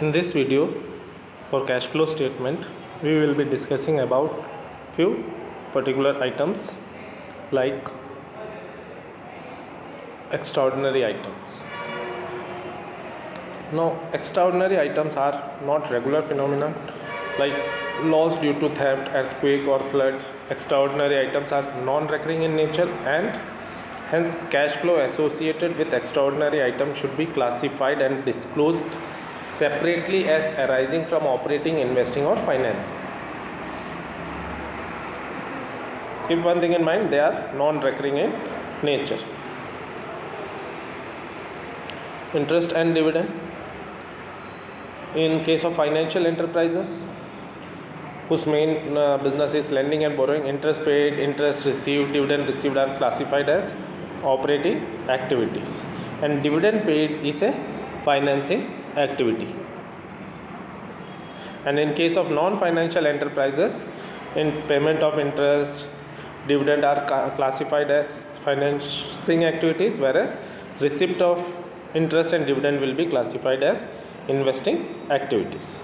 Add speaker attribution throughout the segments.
Speaker 1: In this video for cash flow statement, we will be discussing about few particular items like extraordinary items. Now, extraordinary items are not regular phenomena like loss due to theft, earthquake or flood. Extraordinary items are non-recurring in nature and hence cash flow associated with extraordinary items should be classified and disclosed separately as arising from operating, investing or financing. Keep one thing in mind, they are non-recurring in nature. Interest and dividend. In case of financial enterprises whose main business is lending and borrowing, interest paid, interest received, dividend received are classified as operating activities, and dividend paid is a financing activity. And in case of non-financial enterprises, in payment of interest, dividend are classified as financing activities, whereas receipt of interest and dividend will be classified as investing activities.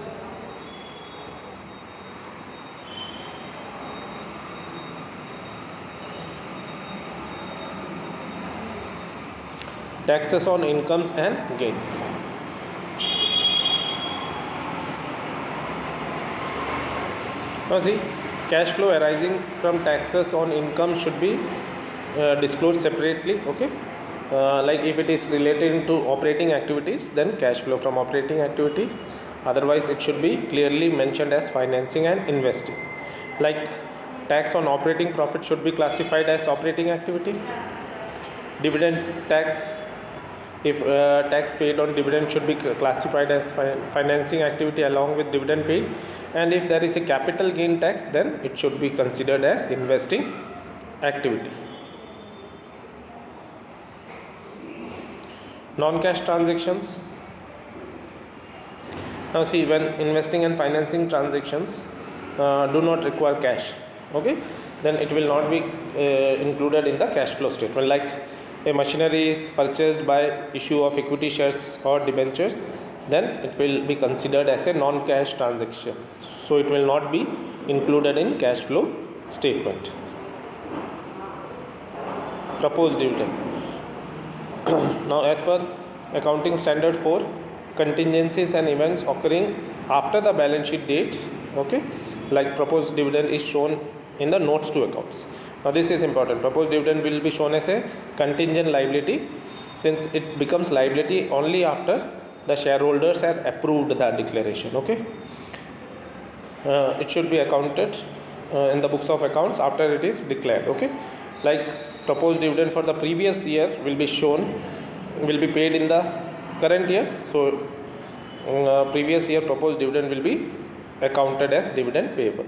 Speaker 1: Taxes on incomes and gains. Now see, cash flow arising from taxes on income should be disclosed separately. Okay, like if it is related to operating activities, then cash flow from operating activities. Otherwise, it should be clearly mentioned as financing and investing. Like tax on operating profit should be classified as operating activities. Dividend tax, if tax paid on dividend should be classified as financing activity along with dividend paid, and if there is a capital gain tax, then it should be considered as investing activity. Non-cash transactions. Now see, when investing and financing transactions do not require cash, okay, then it will not be included in the cash flow statement. Like a machinery is purchased by issue of equity shares or debentures, then it will be considered as a non-cash transaction, so it will not be included in cash flow statement. Proposed dividend. Now, as per accounting standard 4, contingencies and events occurring after the balance sheet date, okay, like proposed dividend is shown in the notes to accounts. Now this is important. Proposed dividend will be shown as a contingent liability, since it becomes liability only after the shareholders have approved the declaration. Okay, it should be accounted in the books of accounts after it is declared. Okay, like proposed dividend for the previous year will be shown, will be paid in the current year, so previous year proposed dividend will be accounted as dividend payable.